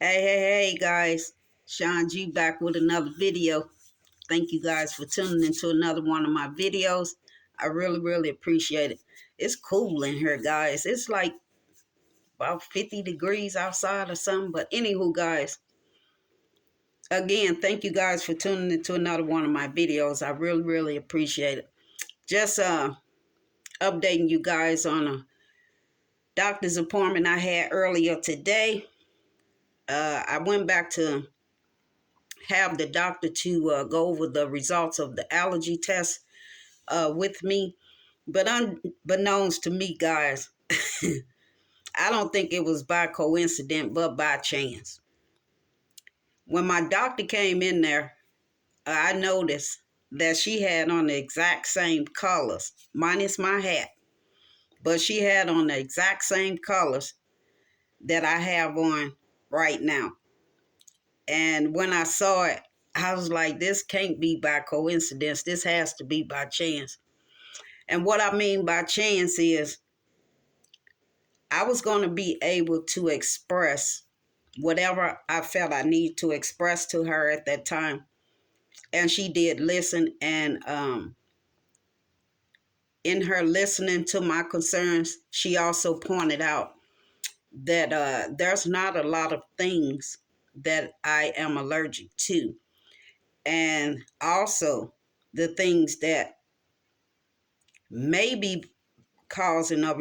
Hey, guys. Sean G back with another video. Thank you guys for tuning into another one of my videos. I really appreciate it. It's cool in here, guys. It's like about 50 degrees outside or something. But anywho, guys, again, thank you guys for tuning into another one of my videos. I really appreciate it. Just updating you guys on a doctor's appointment I had earlier today. I went back to have the doctor to go over the results of the allergy test with me. But unbeknownst to me, guys, I don't think it was by coincidence, but by chance. When my doctor came in there, I noticed that she had on the exact same colors, minus my hat, but she had on the exact same colors that I have on right now. And when I saw it, I was like, this can't be by coincidence. This has to be by chance. And what I mean by chance is I was going to be able to express whatever I felt I needed to express to her at that time. And she did listen. And in her listening to my concerns, she also pointed out that there's not a lot of things that I am allergic to. And also the things that may be causing a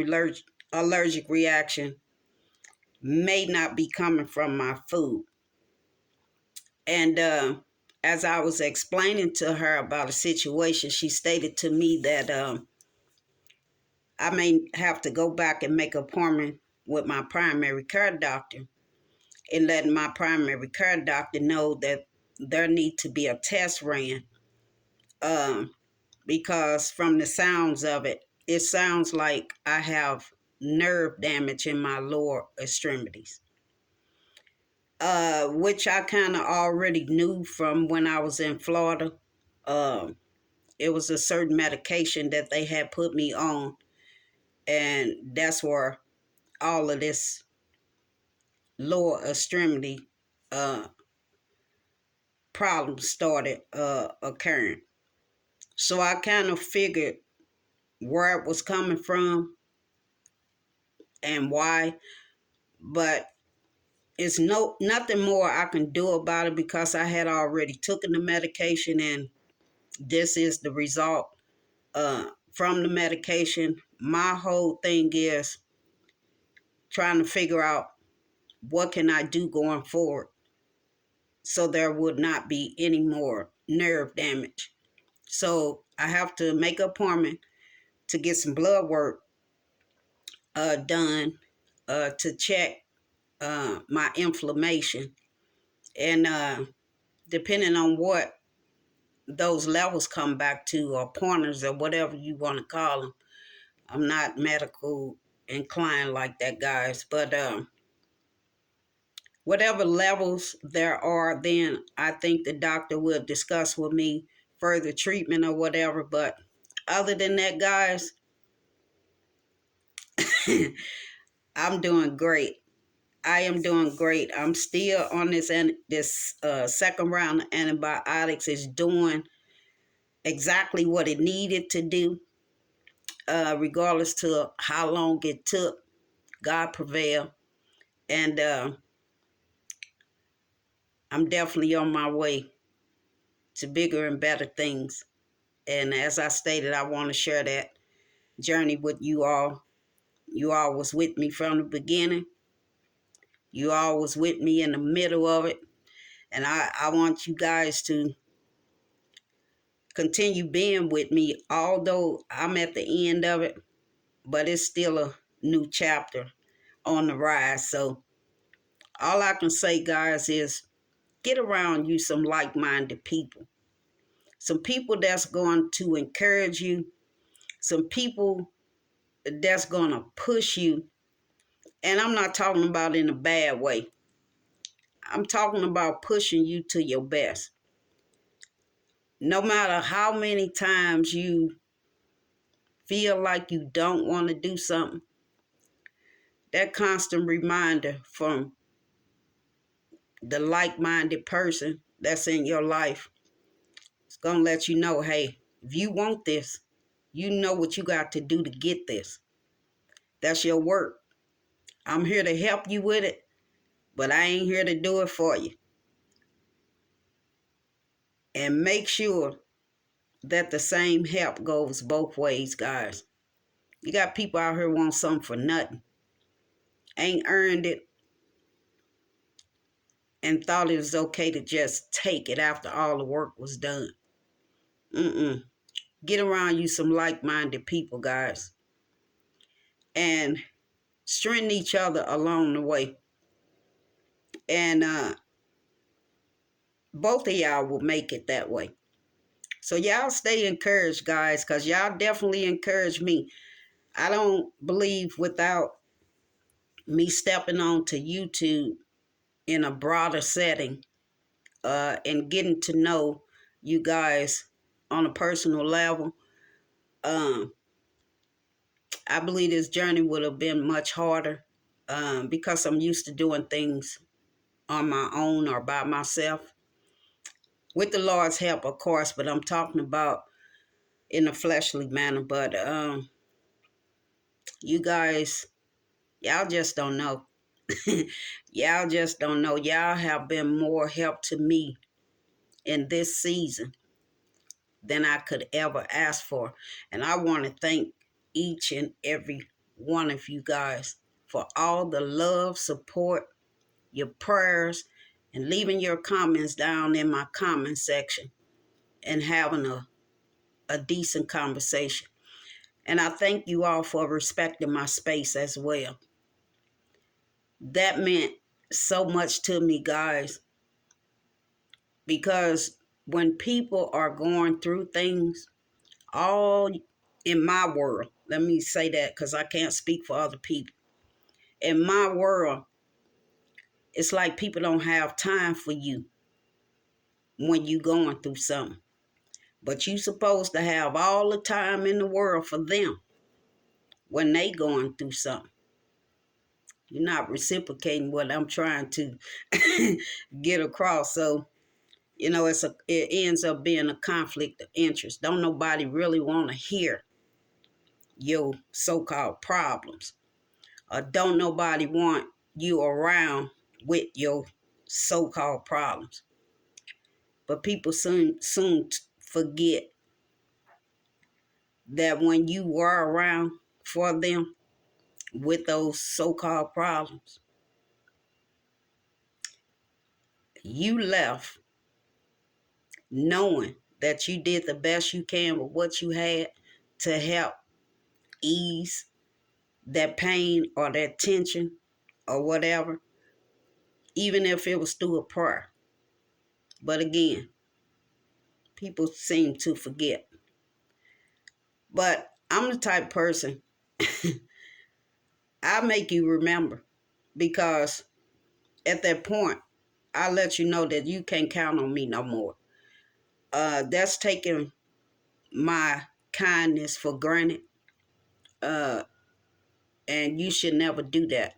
allergic reaction may not be coming from my food. And as I was explaining to her about a situation, she stated to me that I may have to go back and make an appointment with my primary care doctor and letting my primary care doctor know that there need to be a test ran because from the sounds of it, it sounds like I have nerve damage in my lower extremities. Which I kind of already knew from when I was in Florida. Um, it was a certain medication that they had put me on, and that's where all of this lower extremity uh, problems started occurring. So I kind of figured where it was coming from and why, but it's nothing more I can do about it because I had already taken the medication and this is the result from the medication. My whole thing is trying to figure out what can I do going forward so there would not be any more nerve damage. So I have to make an appointment to get some blood work done to check my inflammation. And depending on what those levels come back to, or pointers, or whatever you want to call them, I'm not medical inclined like that, guys. But whatever levels there are, then I think the doctor will discuss with me further treatment or whatever. But other than that, guys, I'm doing great. I am doing great. I'm still on this second round of antibiotics. Is doing exactly what it needed to do, regardless to how long it took. God prevailed, and I'm definitely on my way to bigger and better things. And as I stated, I want to share that journey with you all. You all was with me from the beginning. You all was with me in the middle of it. And I want you guys to continue being with me, although I'm at the end of it, but it's still a new chapter on the rise. So all I can say, guys, is get around you some like-minded people. Some people that's going to encourage you. Some people that's going to push you. And I'm not talking about in a bad way. I'm talking about pushing you to your best. No matter how many times you feel like you don't want to do something, that constant reminder from the like-minded person that's in your life. It's going to let you know, hey, if you want this, you know what you got to do to get this. That's your work. I'm here to help you with it, but I ain't here to do it for you. And make sure that the same help goes both ways, guys. You got people out here want something for nothing. Ain't earned it and thought it was okay to just take it after all the work was done. Get around you some like-minded people, guys. And strengthen each other along the way. And both of y'all will make it that way. So y'all stay encouraged, guys, because y'all definitely encourage me. I don't believe without me stepping on to YouTube in a broader setting and getting to know you guys on a personal level, I believe this journey would have been much harder because I'm used to doing things on my own or by myself. With the Lord's help, of course, but I'm talking about in a fleshly manner. But you guys, y'all just don't know. Y'all just don't know. Y'all have been more help to me in this season than I could ever ask for. And I want to thank each and every one of you guys for all the love, support, your prayers, and leaving your comments down in my comment section and having a decent conversation. And I thank you all for respecting my space as well. That meant so much to me, guys, because when people are going through things, all in my world, let me say that because I can't speak for other people. In my world, it's like people don't have time for you when you going through something. But you supposed to have all the time in the world for them when they going through something. You're not reciprocating what I'm trying to get across. So, you know, it ends up being a conflict of interest. Don't nobody really want to hear your so-called problems. Or don't nobody want you around with your so-called problems. But people soon forget that when you were around for them with those so-called problems, you left knowing that you did the best you can with what you had to help ease that pain or that tension or whatever, even if it was through a prayer. But again, people seem to forget. But I'm the type of person, I make you remember, because at that point, I let you know that you can't count on me no more. That's taking my kindness for granted. And you should never do that.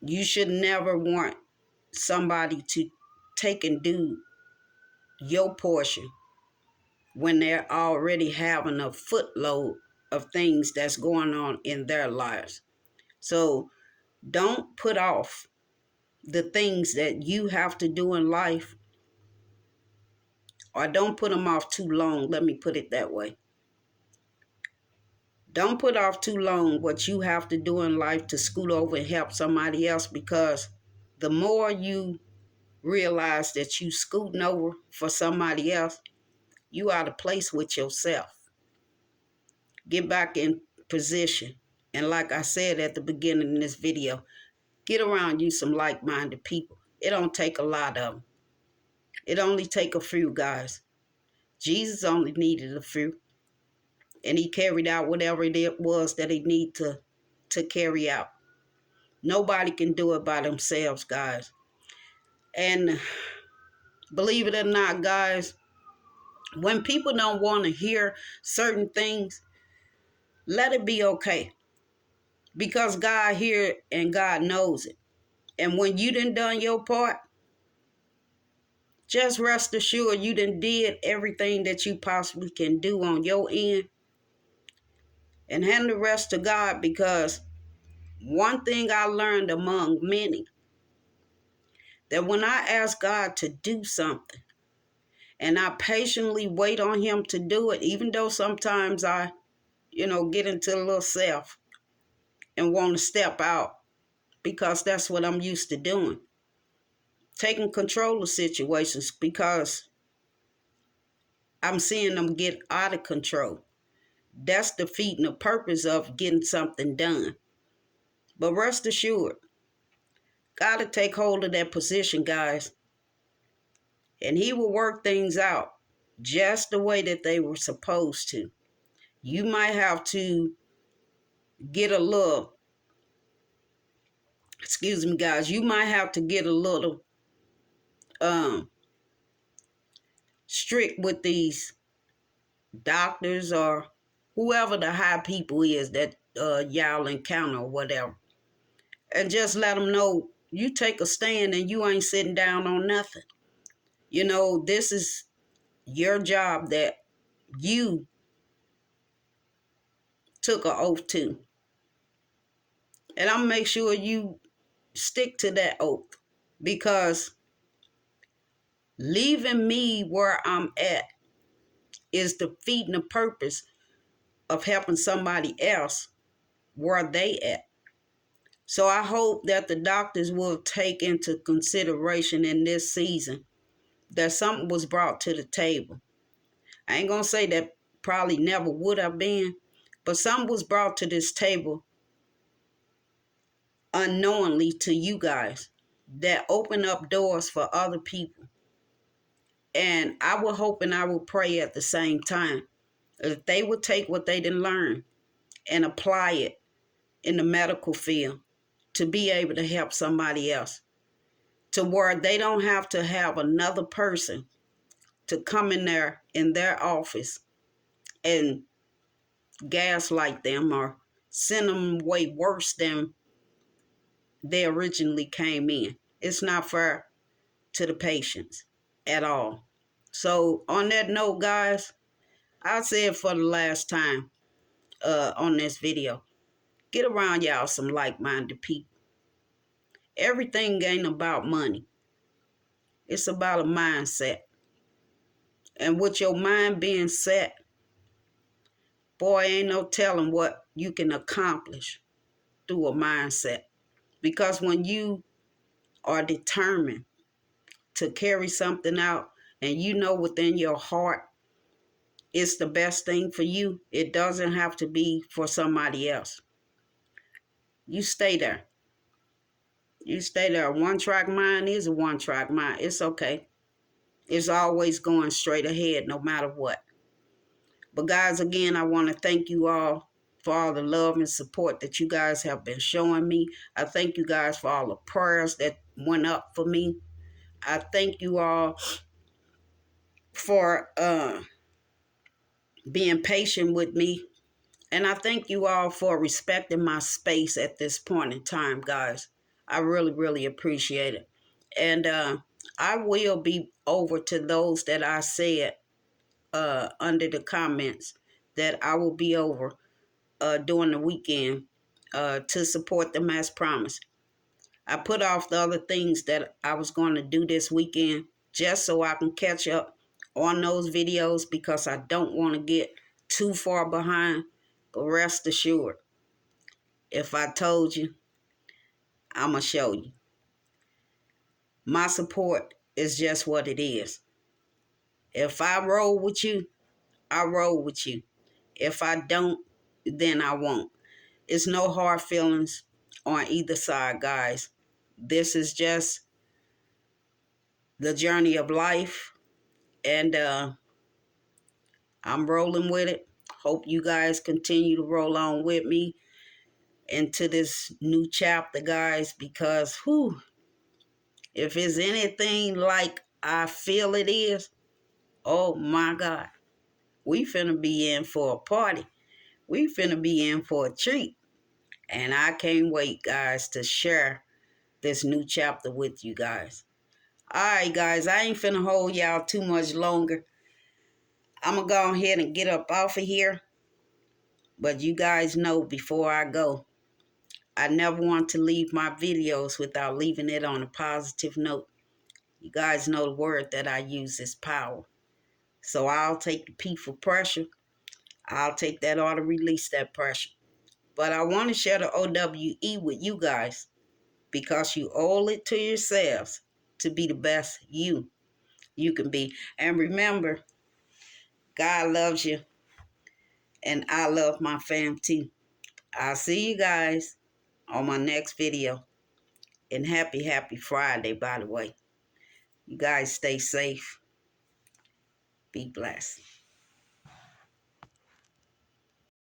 You should never want somebody to take and do your portion when they're already having a footload of things that's going on in their lives. So don't put off the things that you have to do in life, or don't put them off too long. Let me put it that way. Don't put off too long what you have to do in life to scoot over and help somebody else, because the more you realize that you scooting over for somebody else, you out of place with yourself. Get back in position. And like I said at the beginning of this video, get around you some like-minded people. It don't take a lot of them. It only take a few, guys. Jesus only needed a few. And he carried out whatever it was that he needed to carry out. Nobody can do it by themselves, guys. And believe it or not, guys, when people don't want to hear certain things, let it be okay. Because God hears and God knows it. And when you done your part, just rest assured you did everything that you possibly can do on your end, and hand the rest to God, because one thing I learned among many, that when I ask God to do something and I patiently wait on him to do it, even though sometimes I, get into a little self and want to step out, because that's what I'm used to doing, taking control of situations, because I'm seeing them get out of control. That's defeating the purpose of getting something done. But rest assured, God to take hold of that position, guys, and he will work things out just the way that they were supposed to. You might have to get a little, excuse me, guys, you might have to get a little um, strict with these doctors or whoever the high people is that y'all encounter or whatever. And just let them know you take a stand and you ain't sitting down on nothing. This is your job that you took an oath to. And I'm make sure you stick to that oath, because leaving me where I'm at is defeating the purpose of helping somebody else where they at. So I hope that the doctors will take into consideration in this season that something was brought to the table. I ain't gonna say that probably never would have been, but something was brought to this table unknowingly to you guys that open up doors for other people. And I will hope and I will pray at the same time that they would take what they didn't learn and apply it in the medical field to be able to help somebody else, to where they don't have to have another person to come in there in their office and gaslight them or send them way worse than they originally came in. It's not fair to the patients at all. So on that note, guys, I'll say it for the last time on this video. Get around y'all some like-minded people. Everything ain't about money. It's about a mindset. And with your mind being set, boy, ain't no telling what you can accomplish through a mindset. Because when you are determined to carry something out and you know within your heart it's the best thing for you, it doesn't have to be for somebody else. You stay there. You stay there. A one-track mind is a one-track mind. It's okay. It's always going straight ahead no matter what. But guys, again, I want to thank you all for all the love and support that you guys have been showing me. I thank you guys for all the prayers that went up for me. I thank you all for being patient with me. And I thank you all for respecting my space at this point in time, guys. I really, really appreciate it. And I will be over to those that I said under the comments that I will be over during the weekend to support them as promised. I put off the other things that I was going to do this weekend just so I can catch up on those videos, because I don't want to get too far behind. But rest assured, if I told you, I'm going to show you. My support is just what it is. If I roll with you, I roll with you. If I don't, then I won't. It's no hard feelings on either side, guys. This is just the journey of life, and I'm rolling with it. Hope you guys continue to roll on with me into this new chapter, guys, because if it's anything like I feel it is, oh my God, we finna be in for a party. We finna be in for a treat. And I can't wait, guys, to share this new chapter with you guys. All right, guys, I ain't finna hold y'all too much longer. I'm going to go ahead and get up off of here. But you guys know before I go, I never want to leave my videos without leaving it on a positive note. You guys know the word that I use is power. So I'll take the P for pressure. I'll take that or to release that pressure. But I want to share the OWE with you guys because you owe it to yourselves to be the best you can be. And remember, God loves you and I love my fam too. I'll see you guys on my next video. And happy Friday, by the way. You guys stay safe. Be blessed.